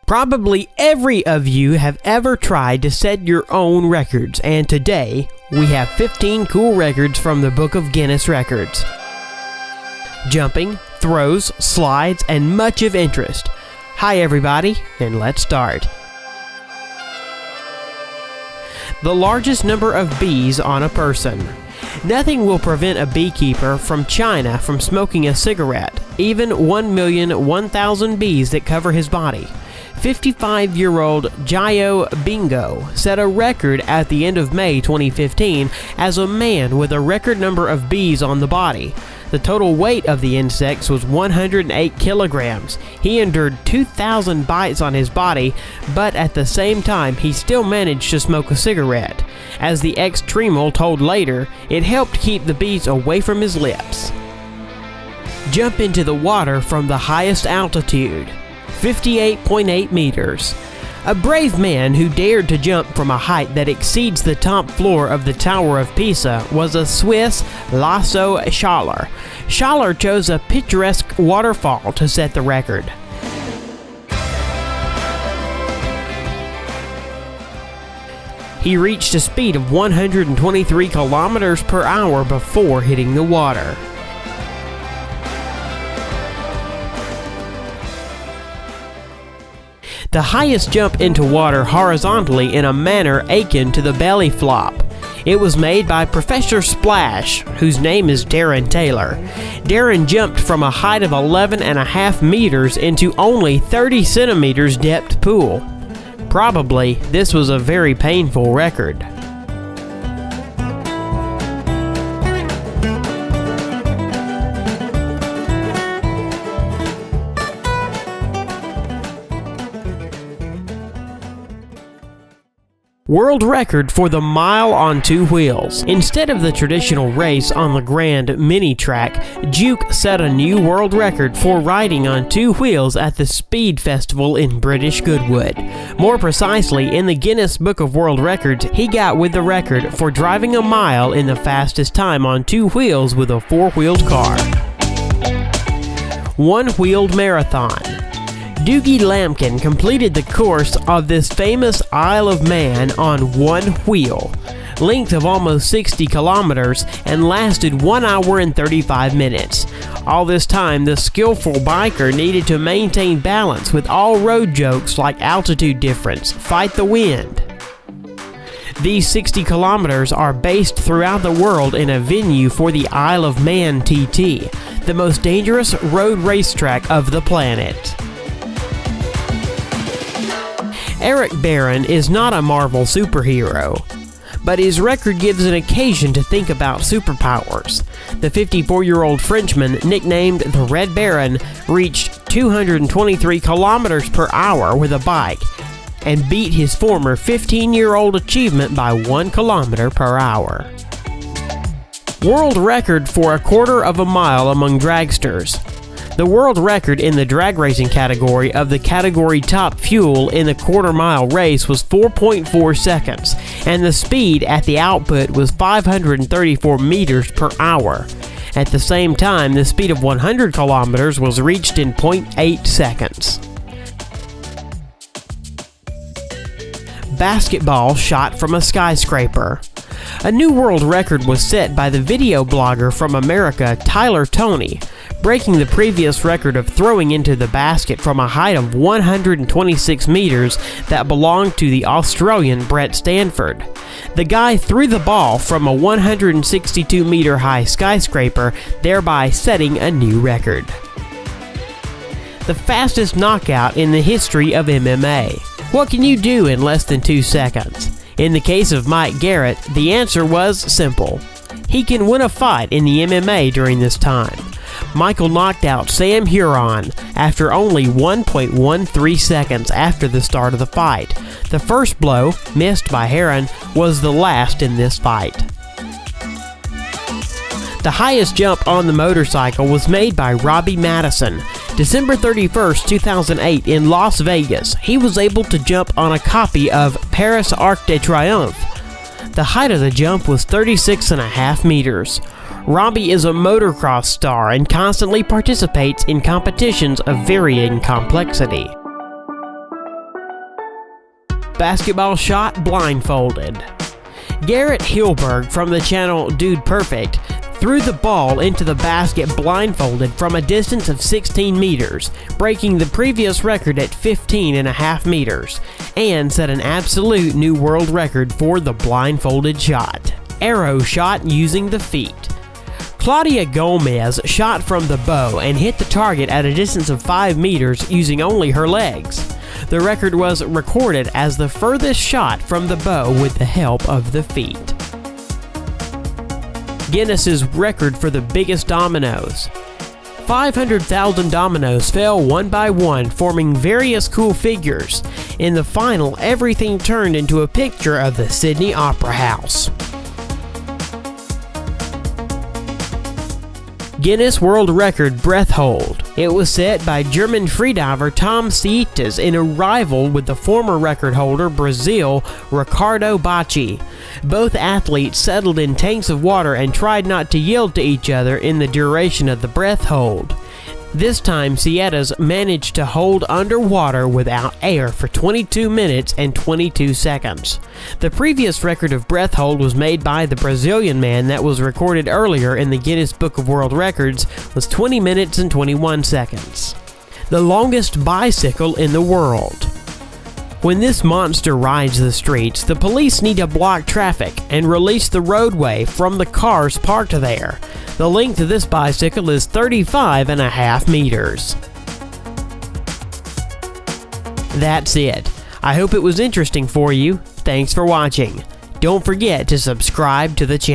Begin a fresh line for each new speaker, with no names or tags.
Probably every of you have ever tried to set your own records, and today we have 15 cool records from the Book of Guinness records. Jumping, throws, slides, and much of interest. Hi everybody, and let's start. The largest number of bees on a person. Nothing will prevent a beekeeper from China from smoking a cigarette, even 1,001,000 bees that cover his body. 55-year-old Jio Bingo set a record at the end of May 2015 as a man with a record number of bees on the body. The total weight of the insects was 108 kilograms. He endured 2,000 bites on his body, but at the same time he still managed to smoke a cigarette. As the ex-Tremel told later, it helped keep the bees away from his lips. Jump into the water from the highest altitude. 58.8 meters. A brave man who dared to jump from a height that exceeds the top floor of the Tower of Pisa was a Swiss Laso Schaller. Schaller chose a picturesque waterfall to set the record. He reached a speed of 123 kilometers per hour before hitting the water. The highest jump into water horizontally in a manner akin to the belly flop. It was made by Professor Splash, whose name is Darren Taylor. Darren jumped from a height of 11.5 meters into only 30 centimeters depth pool. Probably, this was a very painful record. World record for the mile on two wheels. Instead of the traditional race on the Grand Mini Track, Juke set a new world record for riding on two wheels at the Speed Festival in British Goodwood. More precisely, in the Guinness Book of World Records, he got with the record for driving a mile in the fastest time on two wheels with a four-wheeled car. One-wheeled marathon. Dougie Lampkin completed the course of this famous Isle of Man on one wheel, length of almost 60 kilometers, and lasted 1 hour and 35 minutes. All this time, the skillful biker needed to maintain balance with all road jokes like altitude difference, fight the wind. These 60 kilometers are based throughout the world in a venue for the Isle of Man TT, the most dangerous road racetrack of the planet. Eric Barron is not a Marvel superhero, but his record gives an occasion to think about superpowers. The 54-year-old Frenchman, nicknamed the Red Baron, reached 223 kilometers per hour with a bike and beat his former 15-year-old achievement by 1 kilometer per hour. World record for a quarter of a mile among dragsters. The world record in the drag racing category of the category top fuel in the quarter-mile race was 4.4 seconds, and the speed at the output was 534 meters per hour. At the same time, the speed of 100 kilometers was reached in 0.8 seconds. Basketball shot from a skyscraper. A new world record was set by the video blogger from America, Tyler Toney, breaking the previous record of throwing into the basket from a height of 126 meters that belonged to the Australian Brett Stanford. The guy threw the ball from a 162-meter high skyscraper, thereby setting a new record. The fastest knockout in the history of MMA. What can you do in less than 2 seconds? In the case of Mike Garrett, the answer was simple. He can win a fight in the MMA during this time. Michael knocked out Sam Huron after only 1.13 seconds after the start of the fight. The first blow, missed by Heron, was the last in this fight. The highest jump on the motorcycle was made by Robbie Madison. December 31st, 2008 in Las Vegas, he was able to jump on a copy of Paris Arc de Triomphe. The height of the jump was 36.5 meters. Robbie is a motocross star and constantly participates in competitions of varying complexity. basketball shot blindfolded. Garrett Hilberg from the channel Dude Perfect threw the ball into the basket blindfolded from a distance of 16 meters, breaking the previous record at 15.5 meters, and set an absolute new world record for the blindfolded shot. Arrow shot using the feet. Claudia Gomez shot from the bow and hit the target at a distance of 5 meters using only her legs. The record was recorded as the furthest shot from the bow with the help of the feet. Guinness's record for the biggest dominoes. 500,000 dominoes fell one by one, forming various cool figures. In the final, everything turned into a picture of the Sydney Opera House. Guinness World Record breath hold. It was set by German freediver Tom Sietes in a rival with the former record holder Brazil Ricardo Bacci. Both athletes settled in tanks of water and tried not to yield to each other in the duration of the breath hold. This time, Sietes managed to hold underwater without air for 22 minutes and 22 seconds. The previous record of breath hold was made by the Brazilian man that was recorded earlier in the Guinness Book of World Records was 20 minutes and 21 seconds. The longest bicycle in the world. When this monster rides the streets, the police need to block traffic and release the roadway from the cars parked there. The length of this bicycle is 35.5 meters. That's it. I hope it was interesting for you. Thanks for watching. Don't forget to subscribe to the channel.